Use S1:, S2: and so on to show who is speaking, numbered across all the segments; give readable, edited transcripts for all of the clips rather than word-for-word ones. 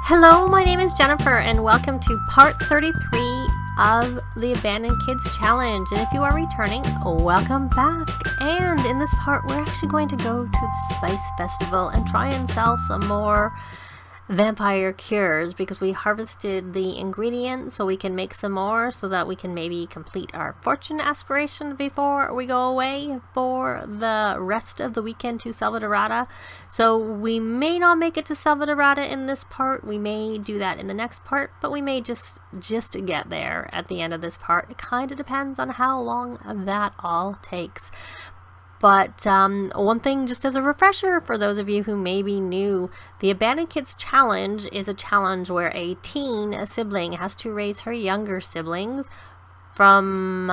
S1: Hello, my name is Jennifer and welcome to part 33 of the Abandoned Kids Challenge. And if you are returning, welcome back. And in this part, we're actually going to go to the Spice Festival and try and sell some more vampire cures because we harvested the ingredients so we can make some more so that we can maybe complete our fortune aspiration before we go away for the rest of the weekend to Salvadorada. So we may not make it to Salvadorada in this part. We may do that in the next part, but we may just get there at the end of this part. It kind of depends on how long that all takes. But one thing, just as a refresher for those of you who may be new, the Abandoned Kids Challenge is a challenge where a sibling, has to raise her younger siblings from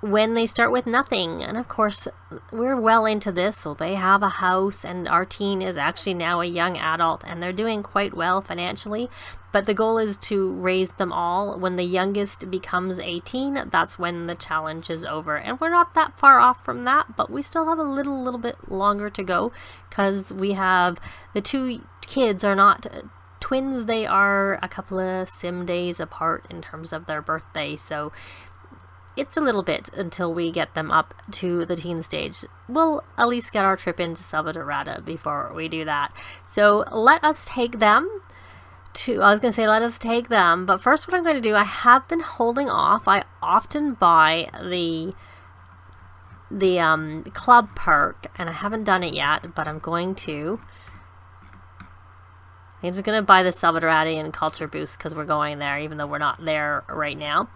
S1: when they start with nothing. And of course, we're well into this, so they have a house, and our teen is actually now a young adult, and they're doing quite well financially. But the goal is to raise them all. When the youngest becomes 18, that's when the challenge is over. And we're not that far off from that, but we still have a little bit longer to go because we have the two kids are not twins. They are a couple of sim days apart in terms of their birthday. So it's a little bit until we get them up to the teen stage. We'll at least get our trip into Salvadorada before we do that. So let us take them. Let us take them, but first what I'm going to do, I have been holding off. I often buy the club perk, and I haven't done it yet, but I'm going to. I'm just going to buy the Salvadoradian culture boost because we're going there, even though we're not there right now.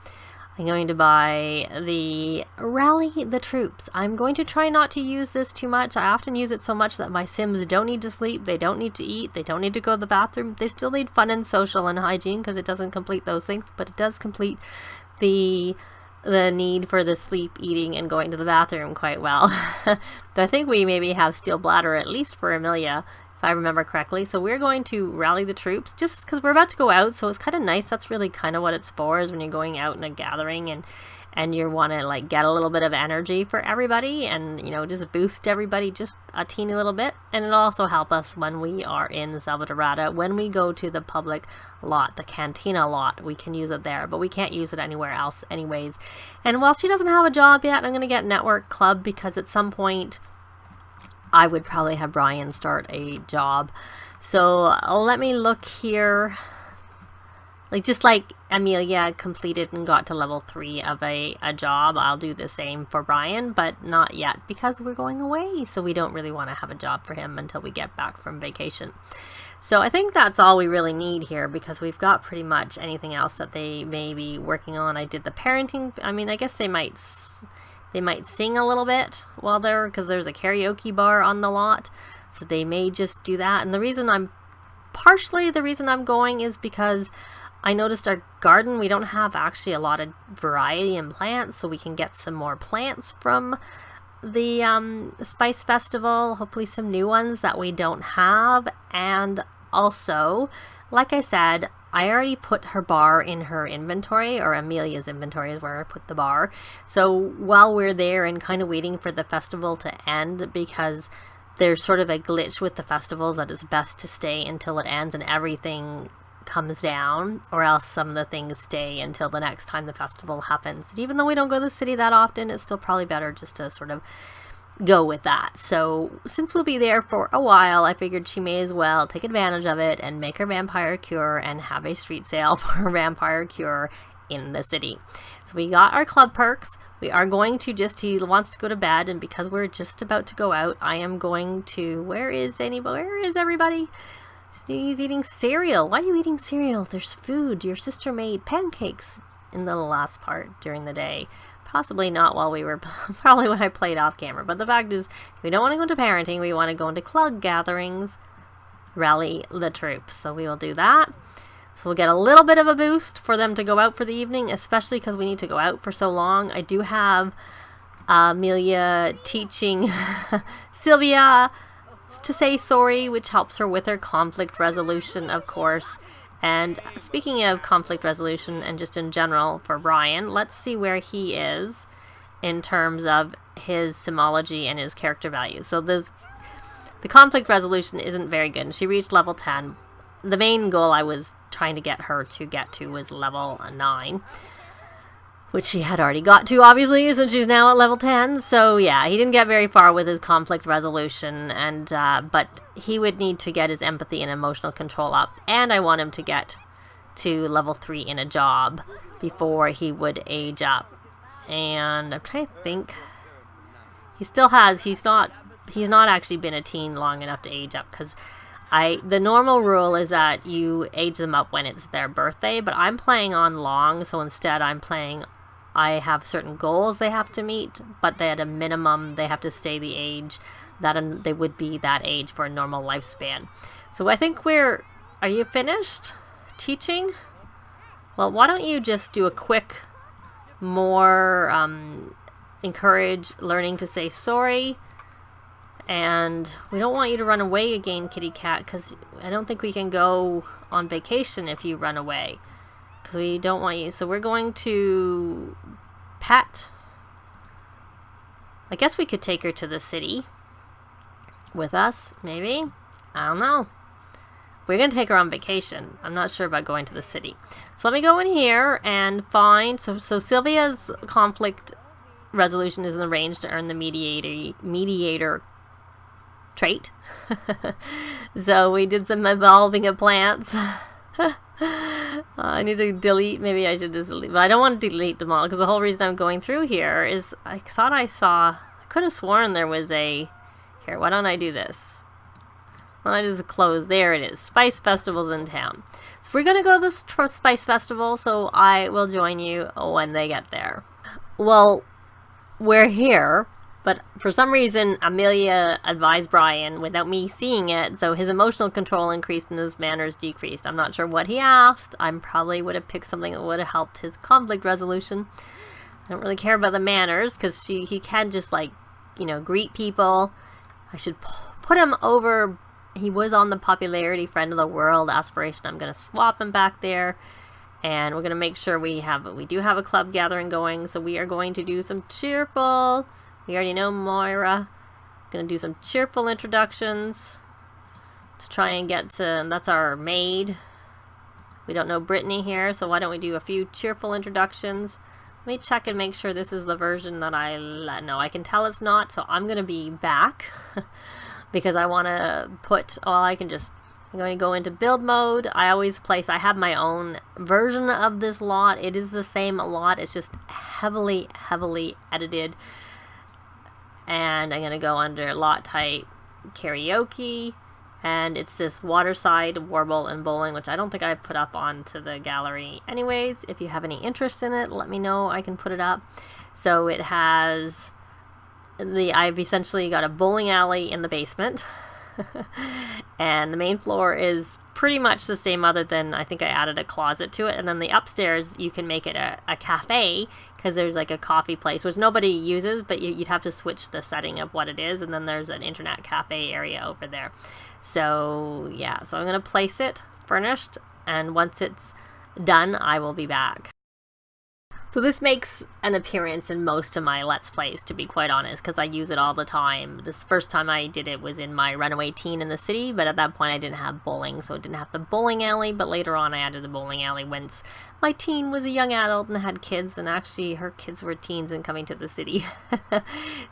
S1: I'm going to buy the Rally the Troops. I'm going to try not to use this too much. I often use it so much that my Sims don't need to sleep, they don't need to eat, they don't need to go to the bathroom. They still need fun and social and hygiene because it doesn't complete those things, but it does complete the need for the sleep, eating, and going to the bathroom quite well. But I think we maybe have steel bladder, at least for Amelia, if I remember correctly. So we're going to rally the troops just because we're about to go out, so it's kind of nice. That's really kind of what it's for, is when you're going out in a gathering and you want to like get a little bit of energy for everybody and, you know, just boost everybody just a teeny little bit. And it'll also help us when we are in Salvadorada. When we go to the public lot, the cantina lot, we can use it there, but we can't use it anywhere else anyways. And while she doesn't have a job yet, I'm going to get Network Club because at some point I would probably have Brian start a job. So let me look here. Just like Amelia completed and got to level 3 of a job, I'll do the same for Brian, but not yet because we're going away. So we don't really want to have a job for him until we get back from vacation. So I think that's all we really need here because we've got pretty much anything else that they may be working on. I did the parenting. I mean, I guess they might sing a little bit while they're, because there's a karaoke bar on the lot, so they may just do that. And the reason I'm going is because I noticed our garden, we don't have actually a lot of variety in plants, so we can get some more plants from the Spice Festival, hopefully some new ones that we don't have. And also, like I said, I already put her bar in her inventory, or Amelia's inventory is where I put the bar. So while we're there and kind of waiting for the festival to end, because there's sort of a glitch with the festivals that it's best to stay until it ends and everything comes down, or else some of the things stay until the next time the festival happens. And even though we don't go to the city that often, it's still probably better just to sort of go with that. So since we'll be there for a while, I figured she may as well take advantage of it and make her vampire cure and have a street sale for her vampire cure in the city. So we got our club perks. We are going to he wants to go to bed, and because we're just about to go out, I am going to, where is everybody? He's eating cereal. Why are you eating cereal? There's food. Your sister made pancakes in the last part during the day. Possibly not while we were, probably when I played off camera. But the fact is, we don't want to go into parenting. We want to go into club gatherings, rally the troops. So we will do that. So we'll get a little bit of a boost for them to go out for the evening, especially because we need to go out for so long. I do have Amelia teaching Sylvia to say sorry, which helps her with her conflict resolution, of course. And speaking of conflict resolution and just in general for Brian, let's see where he is in terms of his simology and his character value. So the conflict resolution isn't very good. She reached level 10. the main goal I was trying to get her to get to was level 9. Which she had already got to, obviously, since she's now at level 10. So, yeah, he didn't get very far with his conflict resolution, and but he would need to get his empathy and emotional control up. And I want him to get to level 3 in a job before he would age up. And I'm trying to think. He still has, he's not actually been a teen long enough to age up, because the normal rule is that you age them up when it's their birthday, but I'm playing on long, so instead I have certain goals they have to meet, but at a minimum they have to stay the age that they would be that age for a normal lifespan. So I think are you finished teaching? Well, why don't you just do a quick, more encourage learning to say sorry. And we don't want you to run away again, kitty cat, because I don't think we can go on vacation if you run away. Because we don't want you. So we're going to pet. I guess we could take her to the city with us, maybe. I don't know. We're going to take her on vacation. I'm not sure about going to the city. So let me go in here and find... So Sylvia's conflict resolution is in the range to earn the mediator trait. So we did some evolving of plants. I need to delete. Maybe I should just delete. But I don't want to delete them all, because the whole reason I'm going through here is I thought I could have sworn there was a... Here, why don't I do this? Why don't I just close? There it is. Spice Festival's in town. So we're going to go to the Spice Festival, so I will join you when they get there. Well, we're here, but for some reason Amelia advised Brian without me seeing it, so his emotional control increased and his manners decreased. I'm not sure what he asked. I probably would have picked something that would have helped his conflict resolution. I don't really care about the manners, because he can just, like, you know, greet people. I should put him over. He was on the popularity friend of the world aspiration. I'm going to swap him back there. And we're going to make sure we do have a club gathering going. So we are going to do some cheerful... We already know Moira. Going to do some cheerful introductions to try and get to... And that's our maid. We don't know Brittany here, so why don't we do a few cheerful introductions. Let me check and make sure this is the version that no, I can tell it's not, so I'm going to be back. Because I want to put... I'm going to go into build mode. I have my own version of this lot. It is the same lot. It's just heavily, heavily edited. And I'm going to go under lot type karaoke. And it's this waterside, warble, and bowling, which I don't think I put up onto the gallery anyways. If you have any interest in it, let me know. I can put it up. So it has... I've essentially got a bowling alley in the basement. And the main floor is pretty much the same, other than I think I added a closet to it. And then the upstairs, you can make it a cafe, because there's like a coffee place, which nobody uses, but you'd have to switch the setting of what it is. And then there's an internet cafe area over there. So yeah, so I'm going to place it furnished, and once it's done, I will be back. So this makes an appearance in most of my Let's Plays, to be quite honest, because I use it all the time. This first time I did it was in my Runaway Teen in the City, but at that point I didn't have bowling, so it didn't have the bowling alley, but later on I added the bowling alley once my teen was a young adult and had kids, and actually her kids were teens and coming to the city.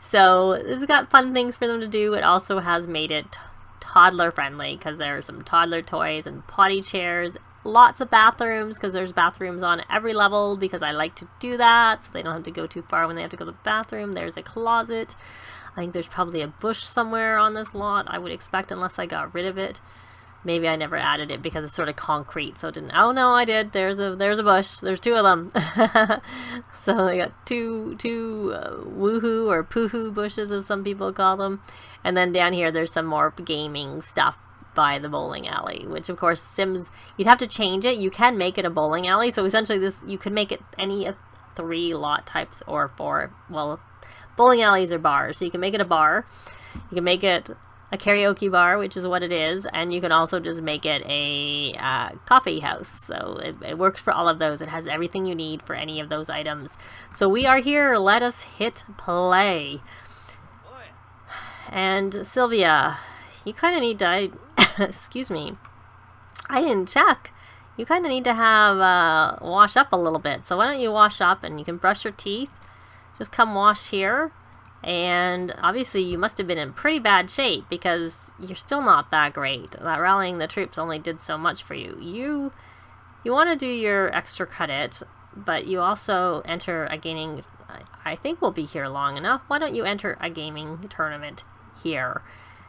S1: So it's got fun things for them to do. It also has made it toddler friendly, because there are some toddler toys and potty chairs. Lots of bathrooms, because there's bathrooms on every level, because I like to do that so they don't have to go too far when they have to go to the bathroom. There's a closet. I think there's probably a bush somewhere on this lot, I would expect, unless I got rid of it. Maybe I never added it because it's sort of concrete, so it didn't... Oh no, I did. There's a bush. There's two of them. So I got two woohoo or poohoo bushes, as some people call them. And then down here there's some more gaming stuff by the bowling alley, which of course Sims, you'd have to change it. You can make it a bowling alley, so essentially this, you could make it any of 3 lot types, or 4. Well, bowling alleys are bars, so you can make it a bar, you can make it a karaoke bar, which is what it is, and you can also just make it a coffee house. So it works for all of those. It has everything you need for any of those items. So we are here. Let us hit play. And Sylvia, you kind of need to... excuse me. I didn't check. You kind of need to have wash up a little bit. So why don't you wash up and you can brush your teeth. Just come wash here. And obviously you must have been in pretty bad shape because you're still not that great. That rallying the troops only did so much for you. You want to do your extra credit, but you also enter a gaming... I think we'll be here long enough. Why don't you enter a gaming tournament here?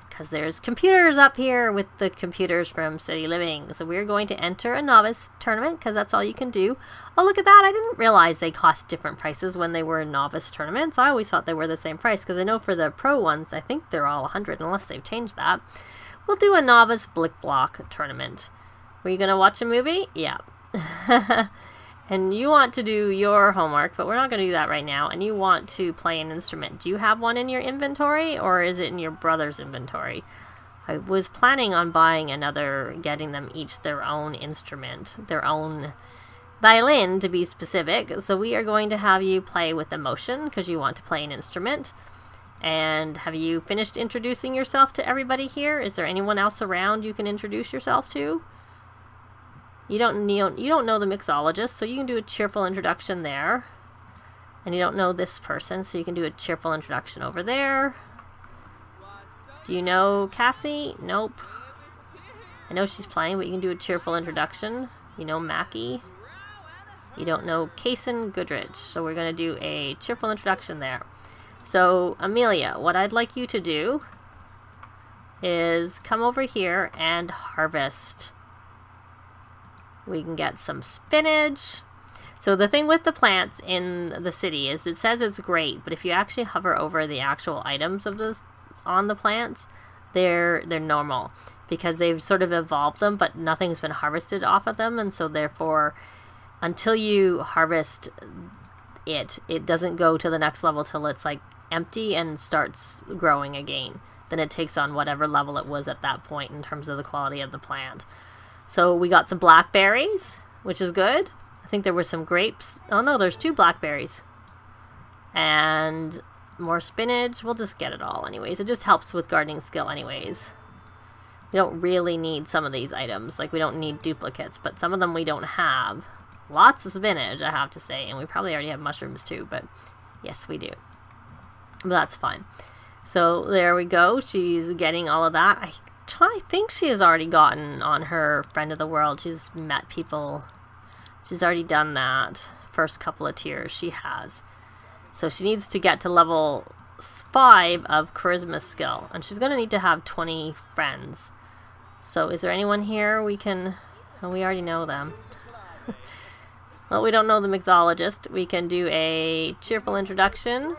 S1: Because there's computers up here with the computers from City Living. So we're going to enter a novice tournament because that's all you can do. Oh, look at that. I didn't realize they cost different prices when they were novice tournaments. I always thought they were the same price because I know for the pro ones, I think they're all 100 unless they've changed that. We'll do a novice Blick Block tournament. Were you going to watch a movie? Yeah. And you want to do your homework, but we're not going to do that right now. And you want to play an instrument. Do you have one in your inventory, or is it in your brother's inventory? I was planning on buying another, getting them each their own instrument, their own violin to be specific. So we are going to have you play with emotion because you want to play an instrument. And have you finished introducing yourself to everybody here? Is there anyone else around you can introduce yourself to? You don't know the mixologist, so you can do a cheerful introduction there. And you don't know this person, so you can do a cheerful introduction over there. Do you know Cassie? Nope. I know she's playing, but you can do a cheerful introduction. You know Mackie. You don't know Kaysen Goodrich, so we're going to do a cheerful introduction there. So, Amelia, what I'd like you to do is come over here and harvest. We can get some spinach. So the thing with the plants in the city is it says it's great, but if you actually hover over the actual items of those on the plants, they're normal because they've sort of evolved them, but nothing's been harvested off of them, and so therefore until you harvest it doesn't go to the next level till it's like empty and starts growing again. Then it takes on whatever level it was at that point in terms of the quality of the plant. So we got some blackberries, which is good. I think there were some grapes. Oh no, there's 2 blackberries. And more spinach. We'll just get it all anyways. It just helps with gardening skill anyways. We don't really need some of these items. Like we don't need duplicates, but some of them we don't have. Lots of spinach, I have to say. And we probably already have mushrooms too, but yes, we do. But that's fine. So there we go. She's getting all of that. I think she has already gotten on her Friend of the World. She's met people. She's already done that. First couple of tiers she has. So she needs to get to level 5 of charisma skill. And she's going to need to have 20 friends. So is there anyone here we can... Oh, we already know them. Well, we don't know the mixologist. We can do a cheerful introduction.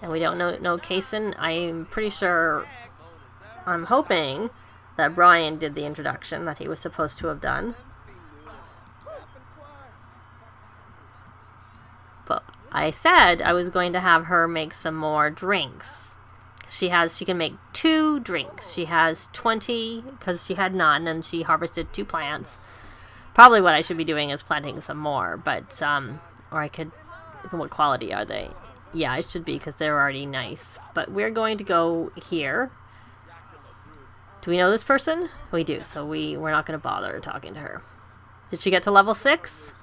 S1: And we don't know Kaysen. I'm pretty sure... I'm hoping... that Brian did the introduction that he was supposed to have done. But I said I was going to have her make some more drinks. She can make 2 drinks. She has 20 because she had none and she harvested 2 plants. Probably what I should be doing is planting some more, but or I could. What quality are they? Yeah, it should be because they're already nice. But we're going to go here. Do we know this person? We do, so we're not going to bother talking to her. Did she get to level 6?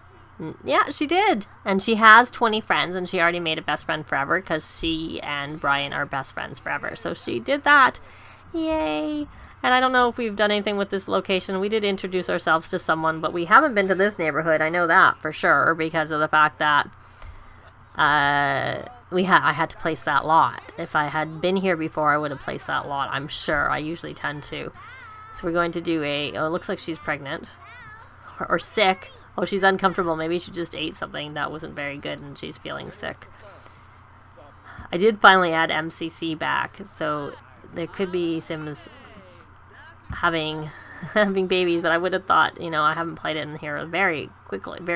S1: Yeah, she did. And she has 20 friends, and she already made a best friend forever because she and Brian are best friends forever. So she did that. Yay. And I don't know if we've done anything with this location. We did introduce ourselves to someone, but we haven't been to this neighborhood. I know that for sure because of the fact that I had to place that lot. If I had been here before, I would have placed that lot. I'm sure. I usually tend to. So we're going to do oh, it looks like she's pregnant. Or sick. Oh, she's uncomfortable. Maybe she just ate something that wasn't very good and she's feeling sick. I did finally add MCC back. So there could be Sims having babies, but I would have thought, I haven't played it in here very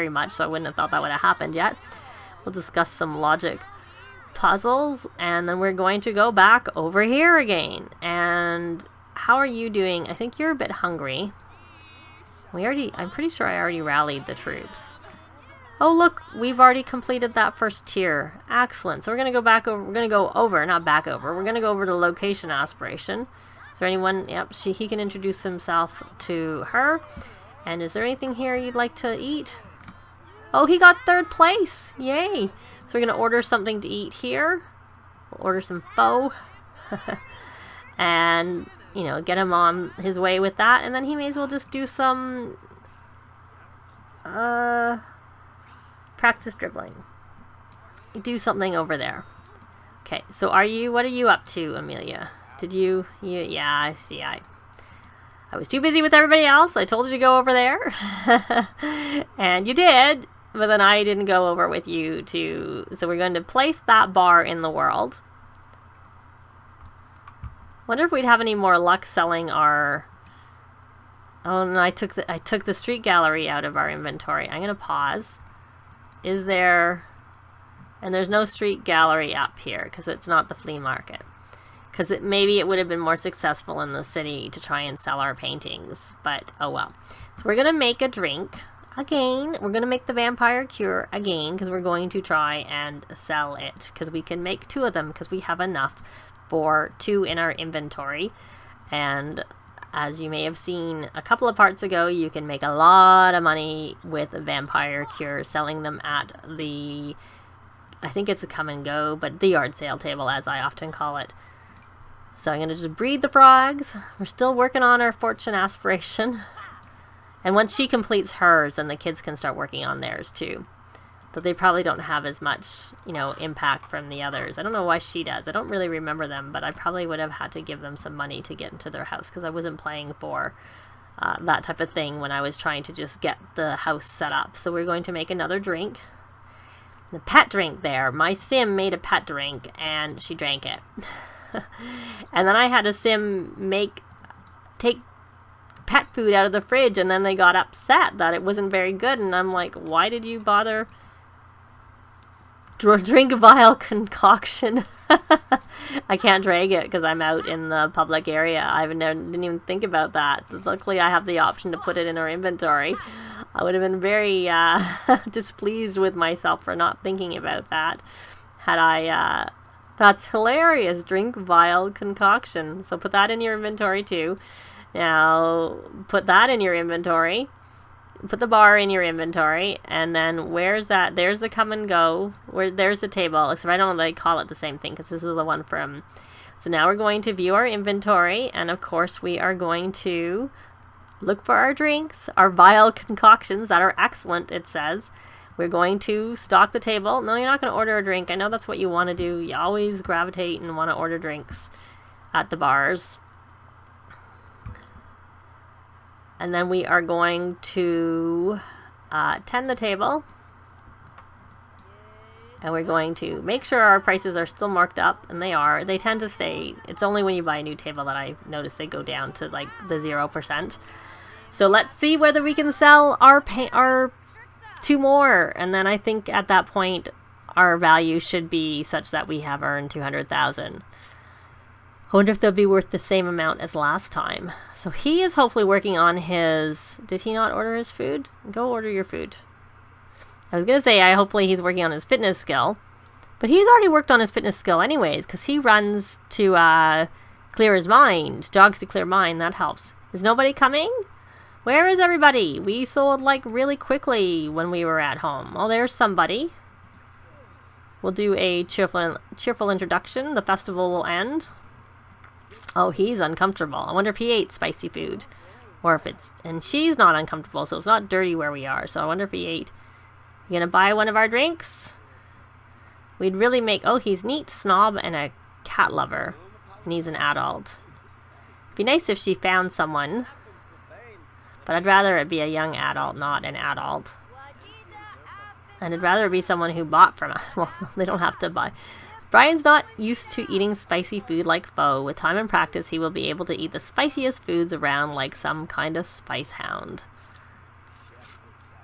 S1: much, so I wouldn't have thought that would have happened yet. We'll discuss some logic puzzles, and then we're going to go back over here again. And how are you doing? I think you're a bit hungry. I'm pretty sure I already rallied the troops. Oh, look, we've already completed that first tier. Excellent. So we're going to go back over. We're going to go over, not back over. We're going to go over to location aspiration. Is there anyone? Yep, he can introduce himself to her. And is there anything here you'd like to eat? Oh, he got 3rd place. Yay. So we're going to order something to eat here. We'll order some pho. And, you know, get him on his way with that. And then he may as well just do some practice dribbling. Do something over there. Okay, so what are you up to, Amelia? Did you yeah, I see. I was too busy with everybody else. I told you to go over there. And you did, but then I didn't go over with you to... So we're going to place that bar in the world. Wonder if we'd have any more luck selling our... Oh, no, I took the street gallery out of our inventory. I'm going to pause. Is there... And there's no street gallery up here because it's not the flea market. Because maybe it would have been more successful in the city to try and sell our paintings. But, oh well. So we're going to make a drink again. We're going to make the vampire cure again because we're going to try and sell it. Because we can make 2 of them because we have enough for 2 in our inventory. And as you may have seen a couple of parts ago, you can make a lot of money with a vampire cure selling them at the... I think it's a come and go, but the yard sale table, as I often call it. So I'm going to just breed the frogs. We're still working on our fortune aspiration. And once she completes hers, then the kids can start working on theirs too. Though they probably don't have as much, you know, impact from the others. I don't know why she does. I don't really remember them, but I probably would have had to give them some money to get into their house because I wasn't playing for that type of thing when I was trying to just get the house set up. So we're going to make another drink. The pet drink there. My sim made a pet drink and she drank it. And then I had a sim take pet food out of the fridge and then they got upset that it wasn't very good. And I'm like, why did you bother drink a vile concoction? I can't drag it because I'm out in the public area. I didn't even think about that. Luckily, I have the option to put it in our inventory. I would have been very displeased with myself for not thinking about that. Had I... That's hilarious. Drink vile concoction. So put that in your inventory too. Now, put that in your inventory. Put the bar in your inventory. And then where's that? There's the come and go. There's the table. Except I don't know they call it the same thing because this is the one from... So now we're going to view our inventory. And of course we are going to look for our drinks. Our vile concoctions that are excellent, it says. We're going to stock the table. No, you're not going to order a drink. I know that's what you want to do. You always gravitate and want to order drinks at the bars. And then we are going to tend the table. And we're going to make sure our prices are still marked up. And they are. They tend to stay. It's only when you buy a new table that I notice they go down to like the 0%. So let's see whether we can sell our 2 more. And then I think at that point our value should be such that we have earned 200,000. I wonder if they'll be worth the same amount as last time. So he is hopefully working on his... Did he not order his food? Go order your food. I was going to say hopefully he's working on his fitness skill. But he's already worked on his fitness skill anyways. Because he runs to clear his mind. Jogs to clear mind. That helps. Is nobody coming? Where is everybody? We sold like really quickly when we were at home. Oh, there's somebody. We'll do a cheerful introduction. The festival will end. Oh, he's uncomfortable. I wonder if he ate spicy food. Or if it's... And she's not uncomfortable, so it's not dirty where we are. So I wonder if he ate... You gonna buy one of our drinks? We'd really make... Oh, he's neat, snob, and a cat lover. And he's an adult. It'd be nice if she found someone. But I'd rather it be a young adult, not an adult. And I'd rather it be someone who bought from us. Well, they don't have to buy... Brian's not used to eating spicy food like pho. With time and practice, he will be able to eat the spiciest foods around like some kind of spice hound.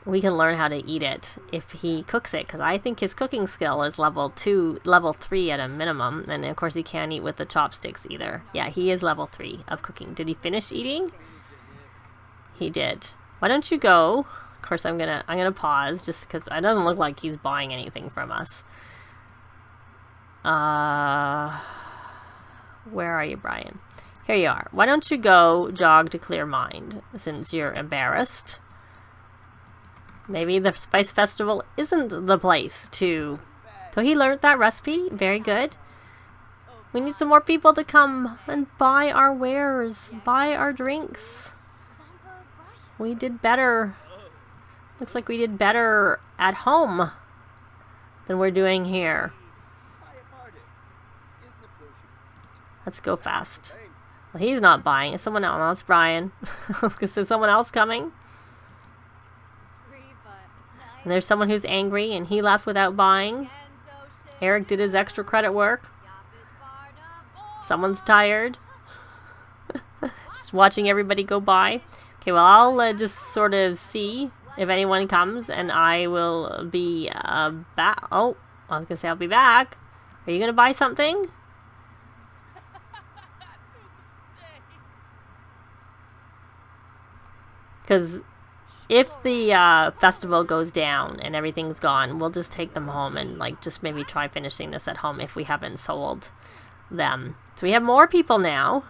S1: We can learn how to eat it if he cooks it, because I think his cooking skill is level 3 at a minimum. And of course, he can't eat with the chopsticks either. Yeah, he is level 3 of cooking. Did he finish eating? He did. Why don't you go? Of course, I'm gonna pause just because it doesn't look like he's buying anything from us. Where are you, Brian? Here you are. Why don't you go jog to clear mind, since you're embarrassed? Maybe the Spice Festival isn't the place to... So he learned that recipe. Very good. We need some more people to come and buy our wares, buy our drinks. We did better. Looks like we did better at home than we're doing here. Let's go fast. Well, he's not buying. It's someone else. No, it's Brian. Is there someone else coming? And there's someone who's angry and he left without buying. Eric did his extra credit work. Someone's tired. Just watching everybody go by. Okay, well, I'll just sort of see if anyone comes, and I will be back. Oh, I was going to say I'll be back. Are you going to buy something? Because if the festival goes down and everything's gone, we'll just take them home and like just maybe try finishing this at home if we haven't sold them. So we have more people now.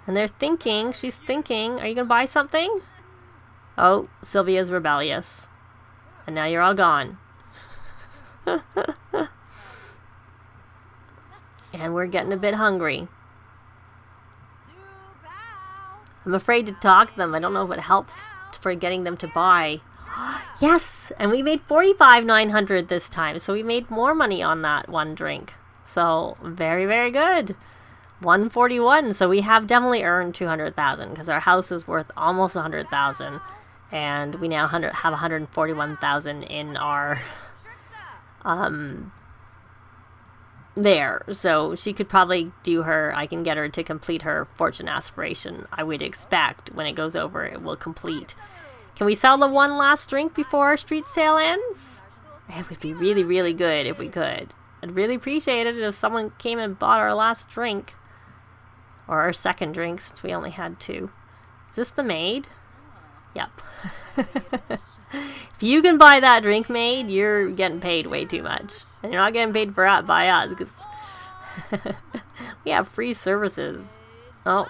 S1: And they're thinking, she's thinking, are you going to buy something? Oh, Sylvia's rebellious. And now you're all gone. And we're getting a bit hungry. I'm afraid to talk to them. I don't know if it helps for getting them to buy. Yes! And we made $45,900 this time. So we made more money on that one drink. So, very, very good. 141. So we have definitely earned 200,000 because our house is worth almost 100,000, and we now have 141,000 in our there. So she could probably do her. I can get her to complete her fortune aspiration. I would expect when it goes over, it will complete. Can we sell the one last drink before our street sale ends? It would be really, really good if we could. I'd really appreciate it if someone came and bought our last drink. Or our second drink, since we only had 2. Is this the maid? Yep. If you can buy that drink, maid, you're getting paid way too much. And you're not getting paid by us, because we have free services. Oh.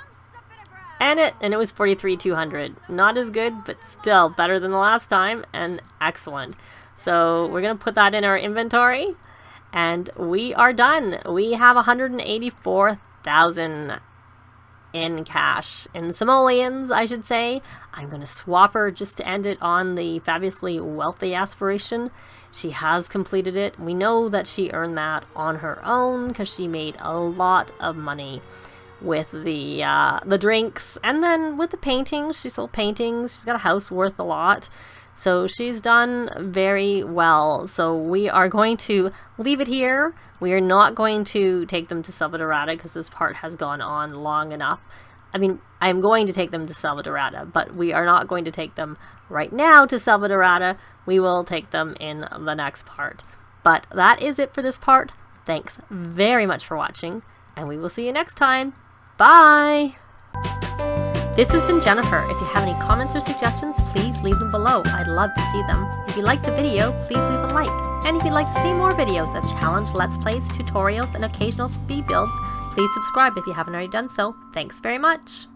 S1: And it was 43,200. Not as good, but still better than the last time, and excellent. So we're going to put that in our inventory, and we are done. We have 184,000 in cash, in simoleons, I should say. I'm going to swap her just to end it on the fabulously wealthy aspiration. She has completed it. We know that she earned that on her own because she made a lot of money with the drinks, and then with the paintings. She sold paintings. She's got a house worth a lot. So she's done very well. So we are going to leave it here. We are not going to take them to Salvadorada because this part has gone on long enough. I mean, I'm going to take them to Salvadorada, but we are not going to take them right now to Salvadorada. We will take them in the next part. But that is it for this part. Thanks very much for watching, and we will see you next time. Bye! This has been Jennifer. If you have any comments or suggestions, please leave them below. I'd love to see them. If you liked the video, please leave a like. And if you'd like to see more videos of challenge, let's plays, tutorials, and occasional speed builds, please subscribe if you haven't already done so. Thanks very much.